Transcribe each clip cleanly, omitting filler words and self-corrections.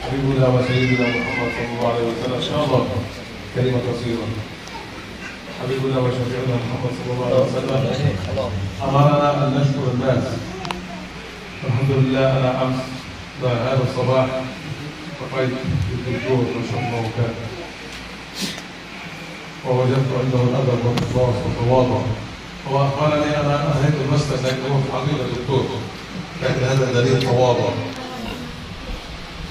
حبيبنا وسيدنا محمد صلى الله عليه وسلم. إن شاء الله كلمة قصيرة. حبيبنا وشفيعنا محمد صلى الله عليه وسلم أمرنا أن نشكر الناس. الحمد لله أنا أمس هذا الصباح لقيت الدكتور ما شاء الله كان، ووجدت عنده الأدب والإخلاص والتواضع، وأخبرني أنا أنهيت المسلك لكن هو في الحقيقة دكتور، لكن هذا دليل تواضع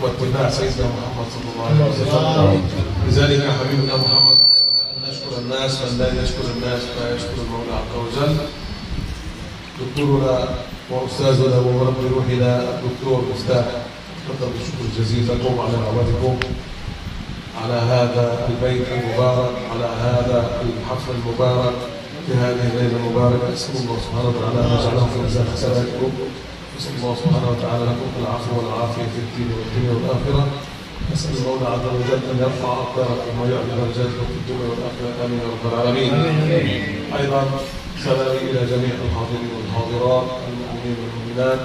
واتباع سيدنا محمد صلى الله عليه وسلم. لذلك يا حبيبنا محمد أن نشكر الناس، من لا يشكر الناس لا يشكر المولى عز وجل. دكتورنا وأستاذنا ومربي روحنا الدكتور مفتاح، تفضل بالشكر الجزيل لكم على دعوتكم على هذا البيت المبارك، على هذا الحفل المبارك في هذه الليلة المباركة. أسأل الله سبحانه وتعالى أن يجعله في ميزان حسناتكم. أسأل الله سبحانه وتعالى لكم العفو والعافية في الدين والدنيا والآخرة. أسأل المولى عز وجل أن يرفع أقداركم ويعلي درجاتكم في الدنيا والآخرة. آمين يا رب العالمين. أيضا سلامي إلى جميع الحاضرين والحاضرات المؤمنين والمؤمنات.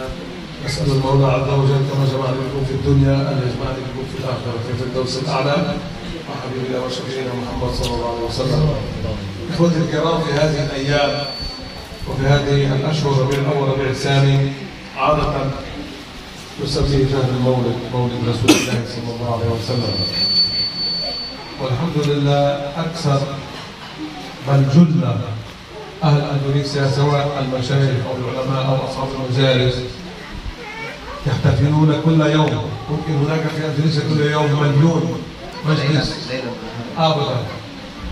أسأل المولى عز وجل كما جمعني بكم في الدنيا أن يجمعني بكم في الآخرة في الفردوس الأعلى وحبيبنا وشفيعنا محمد صلى الله عليه وسلم. إخوتي الكرام، في هذه الأيام وفي هذه الأشهر ربيع الأول ربيع الثاني عادة نسميه شهر المولد، مولد رسول الله صلى الله عليه وسلم. والحمد لله أكثر بل جل أهل أندونيسيا سواء المشايخ أو العلماء أو أصحاب المجالس يحتفلون كل يوم. ممكن هناك في أندونيسيا كل يوم مليون مجلس أبدا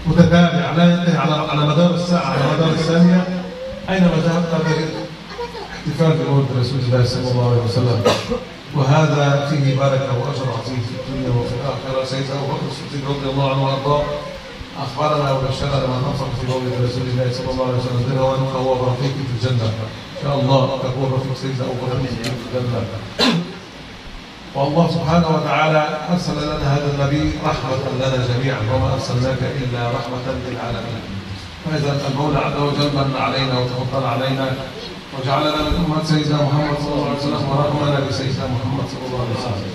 متتابع لا ينتهي على مدار الساعة، على مدار الثانية. أينما ذهبت تجد احتفال بمولد رسول الله صلى الله عليه وسلم، وهذا فيه بركة وأجر عظيم في الدنيا وفي الآخرة. سيدنا أبو بكر الصديق رضي الله عنه وأرضاه أخبرنا وبشرنا من أنفق في مولد رسول الله صلى الله عليه وسلم درهما فهو رفيق في الجنة. إن شاء الله تكون رفيق سيدنا أبو بكر الصديق في الجنة. والله سبحانه وتعالى أرسل لنا هذا النبي رحمة لنا جميعا، وما أرسلناك إلا رحمة للعالمين. فإذا المولى عز وجل من علينا وتفضل علينا وجعلنا من أمة سيدنا محمد صلى الله عليه وسلم ورحمنا بسيدنا محمد صلى الله عليه وسلم.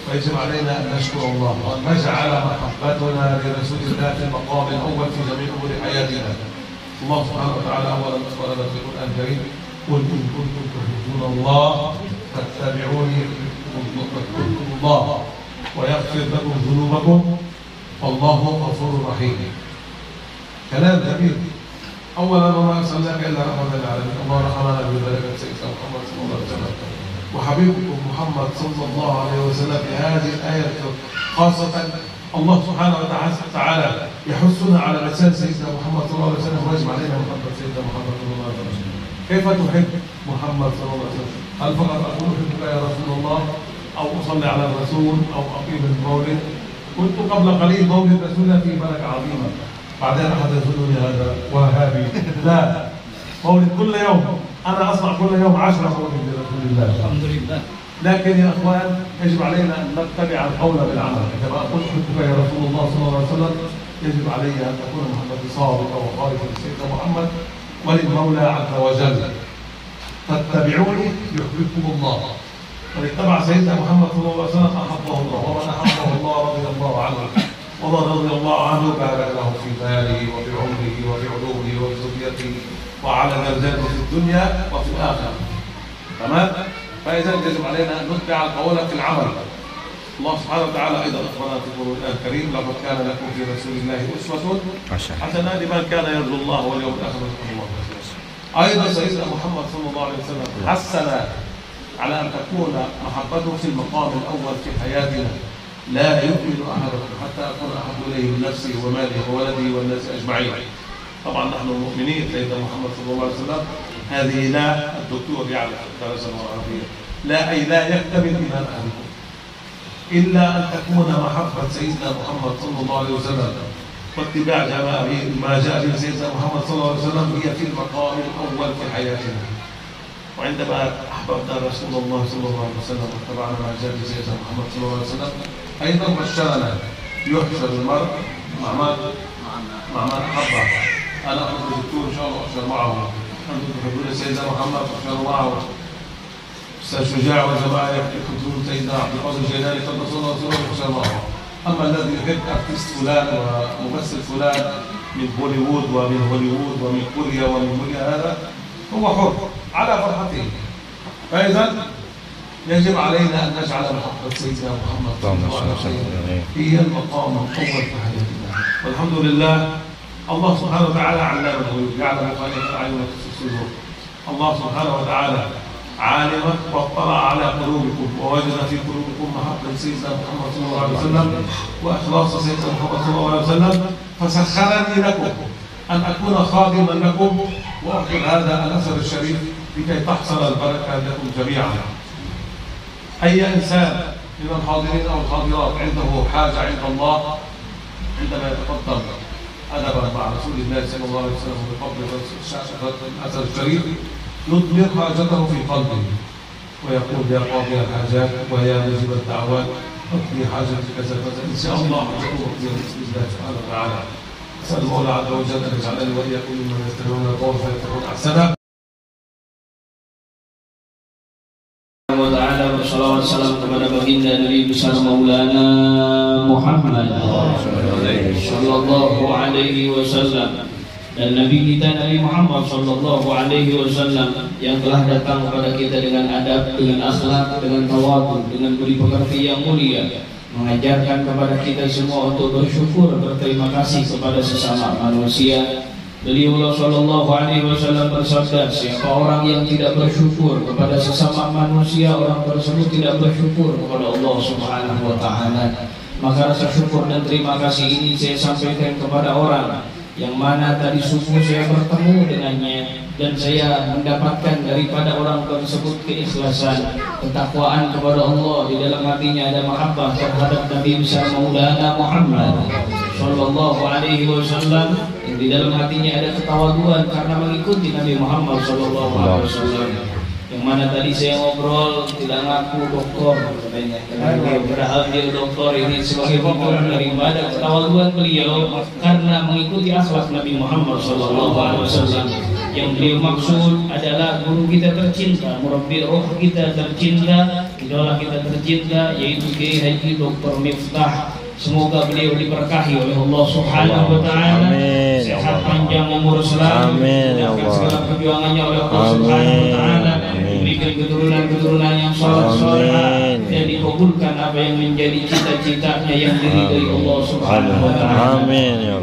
فيجب علينا أن نشكر الله وأن نجعل محبتنا لرسول الله في المقام الأول في جميع أمور حياتنا. الله سبحانه وتعالى أولا أخبرنا في القرآن الكريم: قل إن كنتم تحبون الله فاتبعوني يحببكم الله ويغفر لكم ذنوبكم والله غفور رحيم. كلام جميل. أولا وما أرسلناك إلا رحمة للعالمين. الله رحمنا ببركة سيدنا محمد صلى الله عليه وسلم وحبيبكم محمد صلى الله عليه وسلم. في هذه الآية خاصة الله سبحانه وتعالى يحثنا على لسان سيدنا محمد صلى الله عليه وسلم ويجب علينا محبة سيدنا محمد صلى الله عليه وسلم. كيف تحب محمد صلى الله عليه وسلم؟ هل فقط أقول أحبك يا رسول الله أو أصلي على الرسول أو أقيم المولد؟ كنت قبل قليل مولد رسولنا فيه بركة عظيمة. بعدين أحد يظنني هذا وهابي. لا، مولد كل يوم. أنا أصنع كل يوم 10 مولد لرسول الله. الحمد لله. لكن يا أخوان يجب علينا أن نتبع القول بالعمل. كما قلت أحبك يا رسول الله صلى الله عليه وسلم، يجب علي أن أكون محمد صادق وخالفا لسيدنا محمد وللمولى عز وجل. فاتبعوني يحببكم الله. من اتبع سيدنا محمد صلى الله عليه وسلم أحبه الله، ومن أحبه الله رضي الله عنه، ومن رضي الله عنه بارك له في ماله وفي عمره وفي علومه وفي ذريته وعلى درجاته في الدنيا وفي الآخرة. تمام؟ فإذا يجب علينا أن نتبع القول في العمل. الله سبحانه وتعالى أيضا أخبرنا في القرآن الكريم: لقد كان لكم في رسول الله أسوة حسنة لمن كان يرجو الله واليوم الآخر ويذكر الله كثيرا. أيضا سيدنا محمد صلى الله عليه وسلم حثنا على أن تكون محبته في المقام الأول في حياتنا. لا يؤمن أحدكم حتى أكون أحب إليه من نفسه وماله وولده والناس أجمعين. طبعا نحن المؤمنين سيدنا محمد صلى الله عليه وسلم هذه لا الدكتور يعرف الدراسة العربية، لا أي لا يكتمل إيمان أحدكم إلا أن تكون محبة سيدنا محمد صلى الله عليه وسلم واتباع ما جاء به سيدنا محمد صلى الله عليه وسلم هي في المقام الأول في حياتنا. وعندما أحببنا رسول الله صلى الله عليه وسلم واتبعنا ما جاء به سيدنا محمد صلى الله عليه وسلم أيضا بشرنا يحشر المرء مع من أحبه. أنا أحب الدكتور إن شاء الله أحشر معه، أنتم تحبون سيدنا محمد أحشر معه. شجاع وجماعة يكتبون سيدنا عبد القادر الجيلاني قدس الله سره وشرفه. أما الذي يحب أرتيست فلان وممثل فلان من بوليوود ومن كوريا هذا هو حر على فرحته. فإذا يجب علينا أن نجعل محبة سيدنا محمد صلى الله عليه وسلم هي المقام الأول في حياتنا. والحمد لله الله سبحانه وتعالى علمنا ويعلم خائنة الأعين وتخفي الصدور. الله سبحانه وتعالى عالم واطلع على قلوبكم ووجد في قلوبكم محبة سيدنا محمد صلى الله عليه وسلم وإخلاص سيدنا محمد صلى الله عليه وسلم، فسخرني لكم أن أكون خادما لكم وأخذ هذا الأثر الشريف لكي تحصل البركة لكم جميعا. أي إنسان من الحاضرين أو الحاضرات عنده حاجة عند الله عندما يتقدم أدبا مع رسول الله صلى الله عليه وسلم بقبل الأثر الشريف يضمر حاجته في قلبه ويقول يا قاضي الحاجات ويا مجيب الدعوات اقضي حاجتي كذا كذا إن شاء الله أقضي بإذن الله سبحانه وتعالى. أسأل المولى عز وجل أن يجعلني وإياكم ممن يستمعون القول فيتبعون أحسنه. Salawat salam kepada baginda Nabi besar Maulana Muhammad sallallahu alaihi wasallam, dan Nabi kita Nabi Muhammad sallallahu alaihi wasallam yang telah datang kepada kita dengan adab, dengan akhlak, dengan tawadhu, dengan budi pekerti yang mulia, mengajarkan kepada kita semua untuk bersyukur, berterima kasih kepada sesama manusia. Beliau sallallahu alaihi wasallam bersabda, siapa orang yang tidak bersyukur kepada sesama manusia, orang tersebut tidak bersyukur kepada Allah Subhanahu wa taala. Maka rasa syukur dan terima kasih ini saya sampaikan kepada orang yang mana tadi subuh saya bertemu dengannya dan saya mendapatkan daripada orang tersebut keikhlasan, ketakwaan kepada Allah, di dalam hatinya ada mahabbah terhadap Nabi besar Maulana Muhammad sallallahu alaihi wasallam, di dalam hatinya ada ketawaduan karena mengikuti Nabi Muhammad sallallahu alaihi wasallam. Yang mana tadi saya ngobrol tidak ngaku doktor katanya, padahal dia doktor ini sebagai faktor daripada ketawaduan beliau karena mengikuti akhlak Nabi Muhammad sallallahu alaihi wasallam. Yang beliau maksud adalah guru kita tercinta, murabbi roh kita tercinta, idola kita tercinta, yaitu Kiai Haji Dr. Miftah. Semoga beliau diberkahi oleh Allah Subhanahu wa taala, sehat panjang umur selalu, dan segala perjuangannya oleh Allah Subhanahu wa taala, diberikan keturunan-keturunan yang saleh-saleh dan dikabulkan apa yang menjadi cita-citanya yang diridhai Allah Subhanahu wa taala.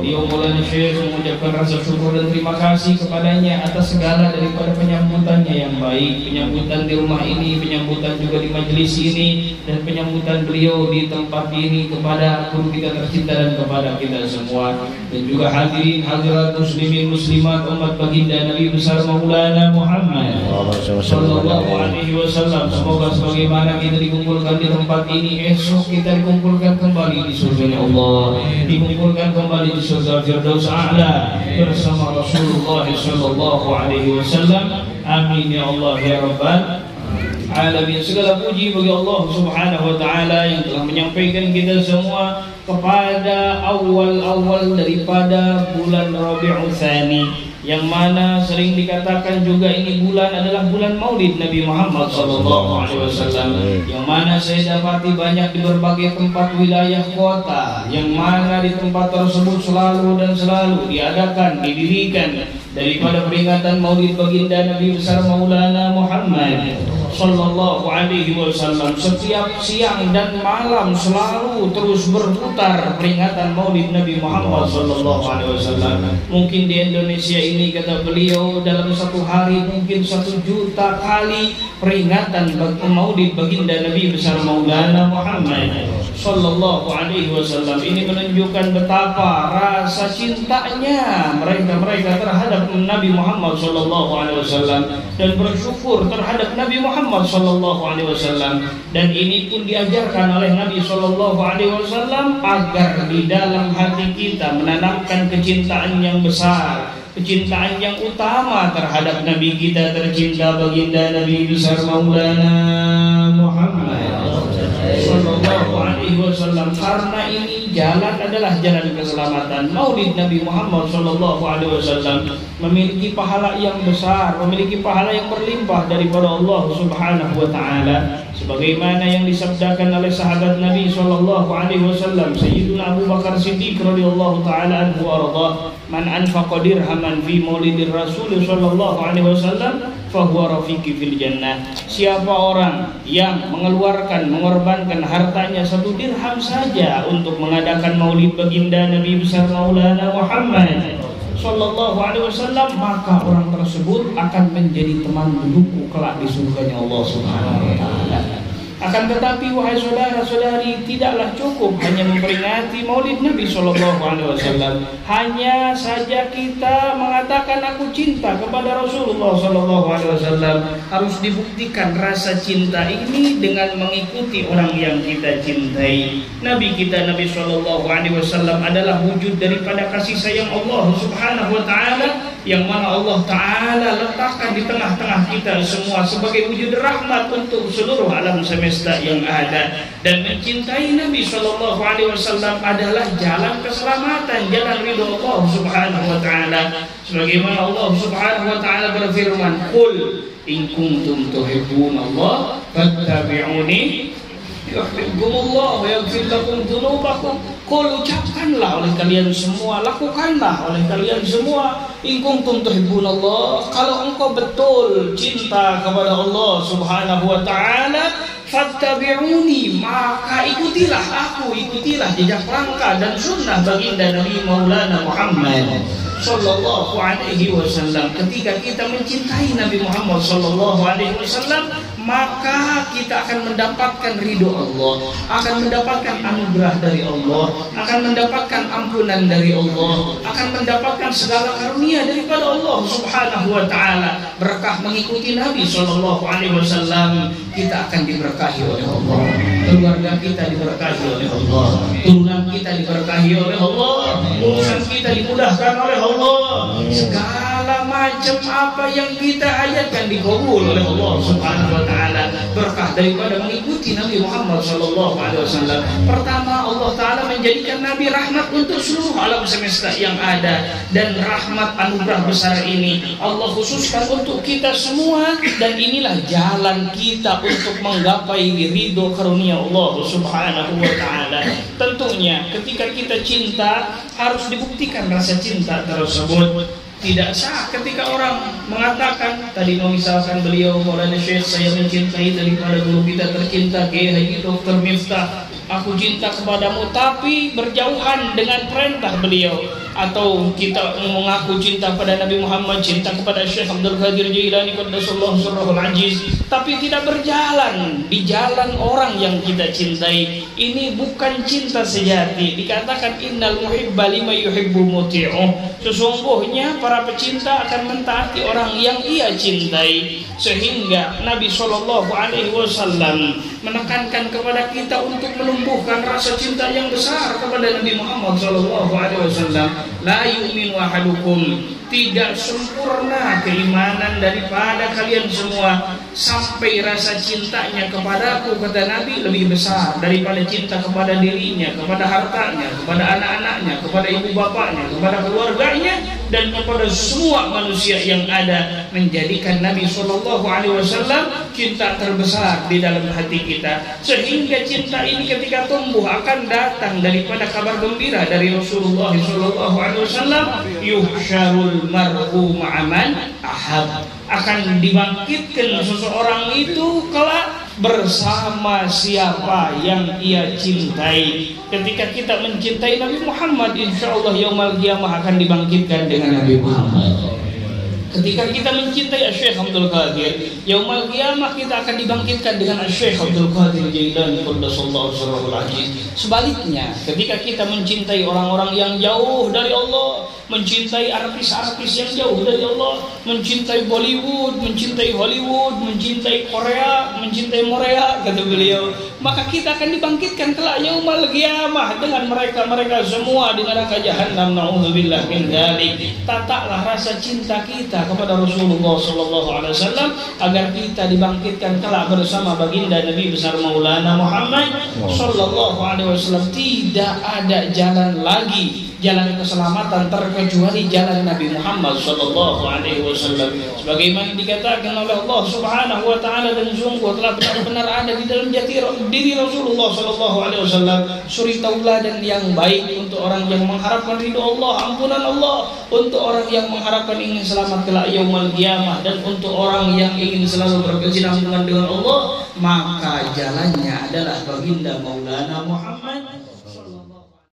Beliau Maulana Syekh mengucapkan rasa syukur dan terima kasih kepadanya atas segala daripada penyambutannya yang baik, penyambutan di rumah ini, penyambutan juga di majelis ini, dan penyambutan beliau di tempat ini kepada guru kita tercinta dan kepada kita semua, dan juga hadirin hadirat muslimin muslimat umat baginda Nabi besar Maulana Muhammad sallallahu alaihi wasallam. Semoga sebagaimana kita dikumpulkan di tempat ini, esok kita dikumpulkan kembali di surga Allah, dikumpulkan kembali di surga Firdaus A'la bersama Rasulullah sallallahu alaihi wasallam. Amin ya Allah ya rabbal alamin. Segala puji bagi Allah Subhanahu wa taala yang telah menyampaikan kita semua kepada awal-awal daripada bulan Rabiul Tsani, yang mana sering dikatakan juga ini bulan adalah bulan Maulid Nabi Muhammad sallallahu alaihi wasallam, yang mana saya dapati banyak di berbagai tempat wilayah kota, yang mana di tempat tersebut selalu dan selalu diadakan, didirikan daripada peringatan Maulid baginda Nabi besar Maulana Muhammad sallallahu alaihi wasallam. Setiap siang dan malam selalu terus berputar peringatan Maulid Nabi Muhammad sallallahu alaihi wasallam. Mungkin di Indonesia ini, kata beliau, dalam satu hari mungkin 1 juta kali peringatan Maulid baginda Nabi besar Maulana Muhammad sallallahu alaihi wasallam. Ini menunjukkan betapa rasa cintanya mereka terhadap Nabi Muhammad sallallahu alaihi wasallam dan bersyukur terhadap Nabi Muhammad sallallahu alaihi wasallam. Dan ini pun diajarkan oleh Nabi sallallahu alaihi wasallam agar di dalam hati kita menanamkan kecintaan yang besar, kecintaan yang utama terhadap Nabi kita tercinta baginda Nabi besar Maulana Muhammad sallallahu alaihi Alaihi Wasallam. Karena ini jalan adalah jalan keselamatan. Maulid Nabi Muhammad Sallallahu Alaihi Wasallam memiliki pahala yang besar, memiliki pahala yang berlimpah daripada Allah Subhanahu Wa Taala. Sebagaimana yang disabdakan oleh sahabat Nabi Sallallahu Alaihi Wasallam, Sayyiduna Abu Bakar Siddiq radhiyallahu taala anhu arda, man anfaqa dirhaman fi maulidir Rasul Sallallahu Alaihi Wasallam fahuwa rafiqi fil jannah. Siapa orang yang mengorbankan hartanya 1 dirham saja untuk mengadakan maulid baginda Nabi besar Maulana Muhammad Sallallahu Alaihi Wasallam, maka orang tersebut akan menjadi teman dudukku kelak di surganya Allah Subhanahu Wa Taala. Akan tetapi wahai saudara-saudari, tidaklah cukup hanya memperingati maulid Nabi Sallallahu Alaihi Wasallam. Hanya saja kita mengatakan aku cinta kepada Rasulullah Sallallahu Alaihi Wasallam. Harus dibuktikan rasa cinta ini dengan mengikuti orang yang kita cintai. Nabi kita Nabi Sallallahu Alaihi Wasallam adalah wujud daripada kasih sayang Allah Subhanahu Wa Taala, yang mana Allah Ta'ala letakkan di tengah-tengah kita semua sebagai wujud rahmat untuk seluruh alam semesta yang ada. Dan mencintai Nabi Sallallahu Alaihi Wasallam adalah jalan keselamatan, jalan ridho Allah Subhanahu Wa Ta'ala. Sebagaimana Allah Subhanahu Wa Ta'ala berfirman, Qul in kuntum tuhibbunallah fattabi'uni yuhibbukumullah wa yaghfir lakum dzunubakum. Qul, ucapkanlah oleh kalian semua, lakukanlah oleh kalian semua, in kuntum tuhibbunallah, kalau engkau betul cinta kepada Allah Subhanahu Wa Ta'ala, fattabi'uni, maka ikutilah aku, ikutilah jejak langkah dan sunnah baginda Nabi Maulana Muhammad Sallallahu Alaihi Wasallam. Ketika kita mencintai Nabi Muhammad Sallallahu Alaihi Wasallam, maka kita akan mendapatkan ridho Allah, akan mendapatkan anugerah dari Allah, akan mendapatkan ampunan dari Allah, akan mendapatkan segala karunia daripada Allah Subhanahu Wa Taala. Berkah mengikuti Nabi Sallallahu Alaihi Wasallam, kita akan diberkahi oleh Allah, keluarga kita diberkahi oleh Allah, turunan kita diberkahi oleh Allah, urusan kita dimudahkan oleh Allah, segala macam apa yang kita hajatkan dikabul oleh Allah Subhanahu Wa Taala. Berkah daripada mengikuti Nabi Muhammad Sallallahu Alaihi Wasallam. Pertama, Allah Taala menjadikan Nabi rahmat untuk seluruh alam semesta yang ada, dan rahmat anugerah besar ini Allah khususkan untuk kita semua, dan inilah jalan kita untuk menggapai ridho karunia Allah Subhanahu Wa Taala. Tentunya ketika kita cinta harus dibuktikan rasa cinta tersebut. Tidak sah ketika orang mengatakan, tadi misalkan beliau Maulana Syekh, saya mencintai daripada guru kita tercinta Kiai Haji Dr. Miftah, aku cinta kepadamu, tapi berjauhan dengan perintah beliau. Atau kita mengaku cinta pada Nabi Muhammad, cinta kepada Syekh Abdul Qadir Jailani Qaddasallahu sirrahul aziz, tapi tidak berjalan di jalan orang yang kita cintai. Ini bukan cinta sejati. Dikatakan innal muhibba lima yuhibbu muti'uh, sesungguhnya para pecinta akan mentaati orang yang ia cintai. Sehingga Nabi Sallallahu Alaihi Wasallam menekankan kepada kita untuk menumbuhkan rasa cinta yang besar kepada Nabi Muhammad Sallallahu Alaihi Wasallam. La yu'minu ahadukum, tidak sempurna keimanan daripada kalian semua sampai rasa cintanya kepadaku, kata Nabi, lebih besar daripada cinta kepada dirinya, kepada hartanya, kepada anak-anaknya, kepada ibu bapaknya, kepada keluarganya, dan kepada semua manusia yang ada. Menjadikan Nabi Sallallahu Alaihi Wasallam cinta terbesar di dalam hati kita, sehingga cinta ini ketika tumbuh akan datang daripada kabar gembira dari Rasulullah Sallallahu Alaihi Wasallam, yuhsyarul mar'u ma'aman ahab, akan dibangkitkan seseorang itu kelak bersama siapa yang ia cintai. Ketika kita mencintai Nabi Muhammad, insyaallah yaumul qiyamah akan dibangkitkan dengan Nabi Muhammad. Ketika kita mencintai Syekh Abdul Qadir, yaumul qiyamah kita akan dibangkitkan dengan Syekh Abdul Qadir Jailani Qaddasallahu sirrahul aziz. Sebaliknya, ketika kita mencintai orang-orang yang jauh dari Allah, mencintai artis-artis yang jauh dari Allah, mencintai Bollywood, mencintai Hollywood, mencintai Korea, mencintai Morea, kata beliau, maka kita akan dibangkitkan kelak yaumul qiyamah dengan mereka semua di neraka jahanam. Nauzubillah min dzalik. Tataklah rasa cinta kita kepada Rasulullah Sallallahu Alaihi Wasallam agar agar kita dibangkitkan kelak bersama baginda Nabi besar Maulana Muhammad sallallahu alaihi wasallam. Tidak ada jalan lagi, jalan keselamatan terkecuali jalan Nabi Muhammad sallallahu alaihi wasallam. Sebagaimana dikatakan oleh Allah Subhanahu wa taala, dan sungguh telah benar-benar ada di dalam jati diri Rasulullah sallallahu alaihi wasallam suri tauladan yang baik untuk orang yang mengharapkan ridho Allah, ampunan Allah, untuk orang yang mengharapkan ingin selamat kelak yaumul qiyamah, dan untuk orang yang ingin selalu berkesinambungan dengan Allah, maka jalannya adalah baginda Maulana Muhammad